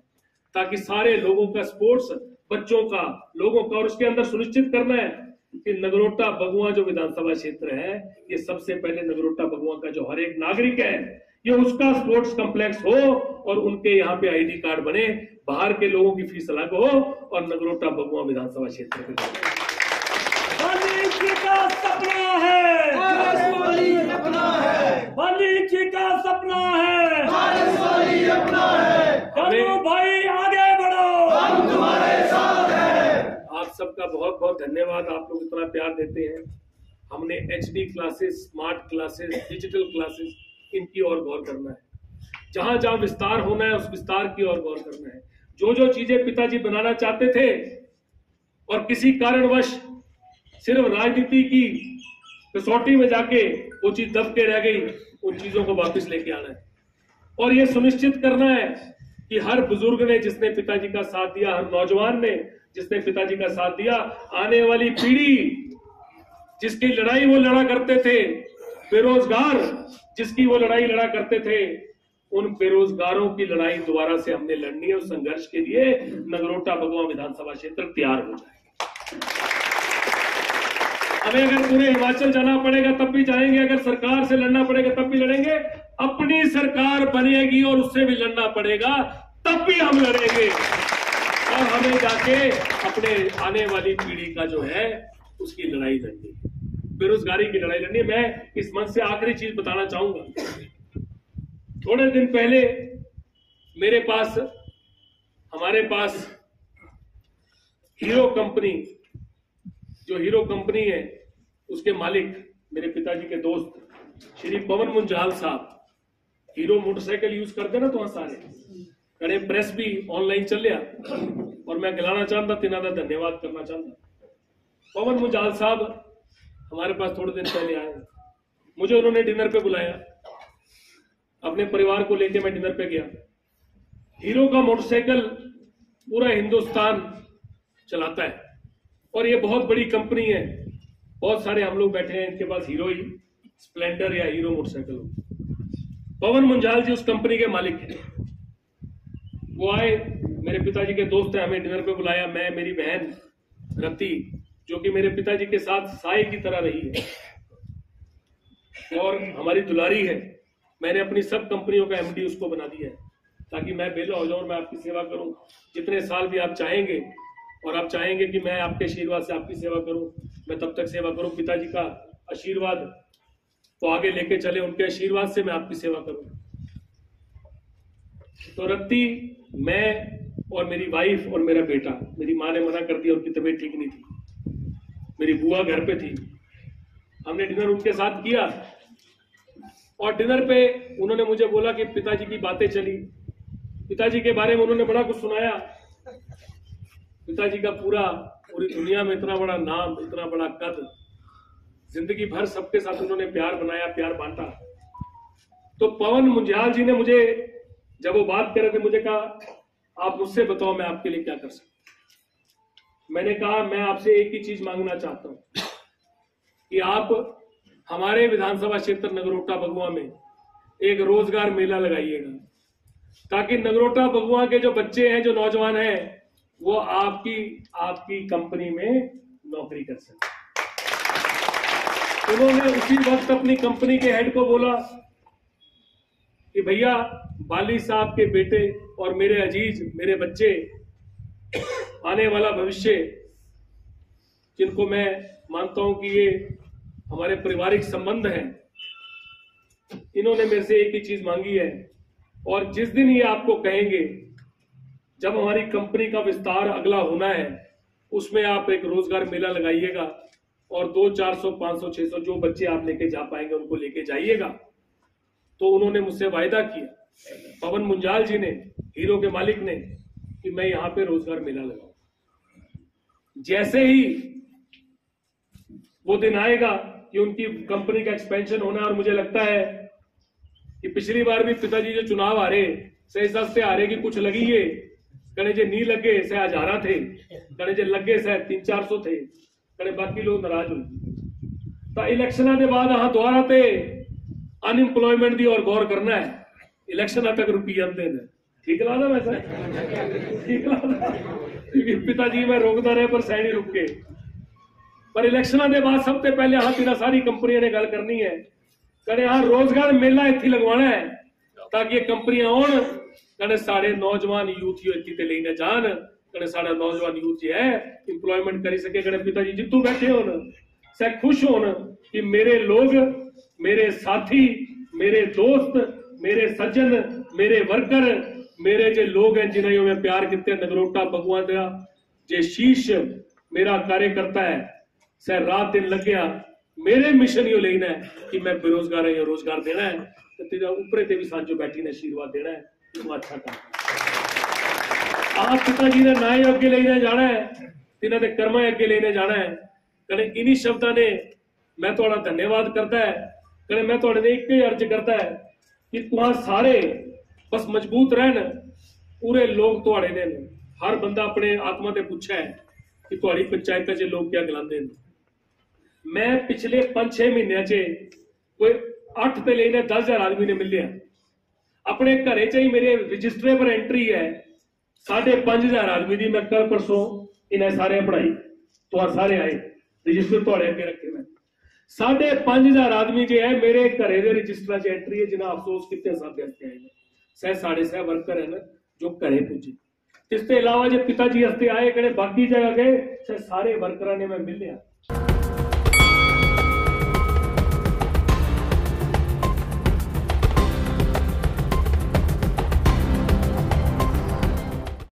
ताकि सारे लोगों का स्पोर्ट्स, बच्चों का, लोगों का, और उसके अंदर सुनिश्चित करना है कि नगरोटा बगुआ जो विधानसभा क्षेत्र है, ये सबसे पहले नगरोटा बगुआ का जो हर एक नागरिक है, ये उसका स्पोर्ट्स कॉम्प्लेक्स हो और उनके यहाँ पे आईडी कार्ड बने, बाहर के लोगों की फीस अलग हो और नगरोटा बगुआ विधानसभा क्षेत्र के बाली जी का सपना है, बाली जी का सपना है, चलो भाई आगे बढ़ो, हम तुम्हारे साथ हैं। आप सबका बहुत बहुत धन्यवाद, आप लोग इतना प्यार देते हैं। हमने HD classes, smart classes, digital classes, इनकी और गौर करना है। जहां जहां विस्तार होना है उस विस्तार की और गौर करना है। जो जो चीजें पिताजी बनाना चाहते थे और किसी कारणवश सिर्फ राजनीति की कसौटी में जाके वो चीज दब के रह गई, उन चीजों को वापस लेके आना है और ये सुनिश्चित करना है कि हर बुजुर्ग ने जिसने पिताजी का साथ दिया, हर नौजवान ने जिसने पिताजी का साथ दिया, आने वाली पीढ़ी जिसकी लड़ाई वो लड़ा करते थे, बेरोजगार जिसकी वो लड़ाई लड़ा करते थे, उन बेरोजगारों की लड़ाई दोबारा से हमने लड़नी है। उस संघर्ष के लिए नगरोटा बगुआ विधानसभा क्षेत्र तैयार हो जाए। हमें अगर पूरे हिमाचल जाना पड़ेगा तब भी जाएंगे, अगर सरकार से लड़ना पड़ेगा तब भी लड़ेंगे, अपनी सरकार बनेगी और उससे भी लड़ना पड़ेगा तब भी हम लड़ेंगे। और हमें जाके अपने आने वाली पीढ़ी का जो है उसकी लड़ाई लड़नी है, बेरोजगारी की लड़ाई लड़नी है। मैं इस मंच से आखिरी चीज बताना चाहूंगा, थोड़े दिन पहले हमारे पास हीरो कंपनी, जो हीरो कंपनी है उसके मालिक मेरे पिताजी के दोस्त श्री पवन मुंजाल साहब, हीरो मोटरसाइकिल यूज करते ना तो सारे कड़े प्रेस भी ऑनलाइन चल लिया और मैं गिलाना चाहता, तिना का धन्यवाद करना चाहता। पवन मुंजाल साहब हमारे पास थोड़े दिन पहले आए, मुझे उन्होंने डिनर पे बुलाया, अपने परिवार को लेके मैं डिनर पे गया। हीरो का मोटरसाइकिल पूरा हिंदुस्तान चलाता है और ये बहुत बड़ी कंपनी है, बहुत सारे हम लोग बैठे हैं इनके पास हीरो ही स्प्लेंडर या हीरो मोटरसाइकिल हो। पवन मुंजाल जी उस कंपनी के मालिक हैं। वो आए, मेरे पिताजी के दोस्त हैं, हमें डिनर पे बुलाया। मैं, मेरी बहन रति, जो कि मेरे पिताजी के साथ साए की तरह रही है और हमारी दुलारी है। मैंने अपनी सब कंपनियों का एमडी उसको बना दिया है ताकि मैं बेला हो जाऊं और मैं आपकी सेवा करूं जितने साल भी आप चाहेंगे, और आप चाहेंगे कि मैं आपके आशीर्वाद से आपकी सेवा करूं, मैं तब तक सेवा करूं। पिताजी का आशीर्वाद तो आगे लेके चले, उनके आशीर्वाद से मैं आपकी सेवा करूं। तो रत्ती, मैं और मेरी वाइफ और मेरा बेटा, मेरी माँ ने मना कर दिया, उनकी तबीयत ठीक नहीं थी, मेरी बुआ घर पे थी, हमने डिनर उनके साथ किया और डिनर पे उन्होंने मुझे बोला कि पिताजी की बातें चली, पिताजी के बारे में उन्होंने बड़ा कुछ सुनाया। पिताजी का पूरी दुनिया में इतना बड़ा नाम, इतना बड़ा कद, जिंदगी भर सबके साथ उन्होंने प्यार बनाया, प्यार बांटा। तो पवन मुंजाल जी ने मुझे, जब वो बात कर रहे थे, मुझे कहा आप मुझसे बताओ मैं आपके लिए क्या कर सकता। मैंने कहा मैं आपसे एक ही चीज मांगना चाहता हूं कि आप हमारे विधानसभा क्षेत्र नगरोटा बगुआ में एक रोजगार मेला लगाइएगा, ताकि नगरोटा बगुआ के जो बच्चे हैं, जो नौजवान हैं, वो आपकी कंपनी में नौकरी कर सके। उन्होंने उसी वक्त अपनी कंपनी के हेड को बोला कि भैया, बाली साहब के बेटे और मेरे अजीज, मेरे बच्चे आने वाला भविष्य, जिनको मैं मानता हूं कि ये हमारे पारिवारिक संबंध हैं, इन्होंने मेरे से एक ही चीज मांगी है। और जिस दिन ये आपको कहेंगे, जब हमारी कंपनी का विस्तार अगला होना है, उसमें आप एक रोजगार मेला लगाइएगा और 200, 400, 500, 600 जो बच्चे आप लेके जा पाएंगे उनको लेके जाइएगा। तो उन्होंने मुझसे वायदा किया, पवन मुंजाल जी ने, हीरो के मालिक ने, कि मैं यहां पे रोजगार मेला लगाऊं। जैसे ही वो दिन आएगा कि उनकी कंपनी का एक्सपेंशन होना, और मुझे लगता है कि पिछली बार भी पिताजी जो चुनाव हारे, सही सस्ते हारे कि कुछ लगी है, कने जे नहीं लगे से 1000 थे, कने जे लगे से 300-400 थे, कने बाकी लोग नाराज हुए। तो इलेक्शन के बाद अहां दोबारा ते अनएम्प्लॉयमेंट दी और गौर करना है। इलेक्शन तक रुकी जाते हैं, ठीक लगता वैसा? ठीक लगता, क्योंकि पिताजी मैं रोकता रहे पर सैनी रुक के। पर इलेक्शन के बाद सबसे पहले हाँ तेरा सारी कंपनियों ने गल करनी है, कने हाँ रोजगार मेला इत्थे लगवाना है, ताकि ये कंपनियां आउण, कने साढ़े नौजवान यूथ इत्थे लेने जान, कने साढ़ा नौजवान यूथ जो है इंप्लॉयमेंट करी सके। कने पिताजी जितू बैठे होन से खुश होन कि मेरे लोग, मेरे साथी, मेरे दोस्त, मेरे सज्जन, मेरे वर्कर, मेरे जो लोग हैं जिन्हें मैं प्यार किते, नगरोटा भगवान का जे शीश मेरा कार्यकर्ता है, से रात दिन लग गया मेरे मिशन यो लेना है कि मैं बेरोजगार है, रोजगार देना है, तो तेरा ऊपरे ते भी सांजो बैठी ने आशीर्वाद देना है, तुम अच्छा कर। आप पिताजी ने ना ही अगे लेने जाना है, तिन्हां दे कर्मां अगे लेने जाना है। कने इन्हीं शब्दां ने मैं थोड़ा धन्यवाद करता है, कने मैं थोड़े ने एक ही अर्ज करता है कि तुहां सारे बस मजबूत रहन। पूरे लोग थोड़े ने, हर बंदा अपने आत्मा ते पूछा है कि थोड़ी पंचायत च लोग क्या गलांदे ने। मैं पिछले 5-6 महीनों च कोई 8 ते लेने 10,000 आदमी ने मिले। अपने घरे च ही मेरे रजिस्टरे पर एंट्री है 5,500 आदमी की। मैं कल परसों इन्हें सारे पढ़ाई तो सारे आए रजिस्टर थोड़े अगे रखे। मैं 5,500 आदमी जो है मेरे घरे के रजिस्टर च एंट्री है, जिन्हें अफसोस कितने साथ आए सह साढ़े सह वर्कर है जो घरे पुजे। इसके अलावा जो पिताजी हस्ते आए, कड़े बाकी जगह गए, सारे वर्करां ने मैं मिलिया।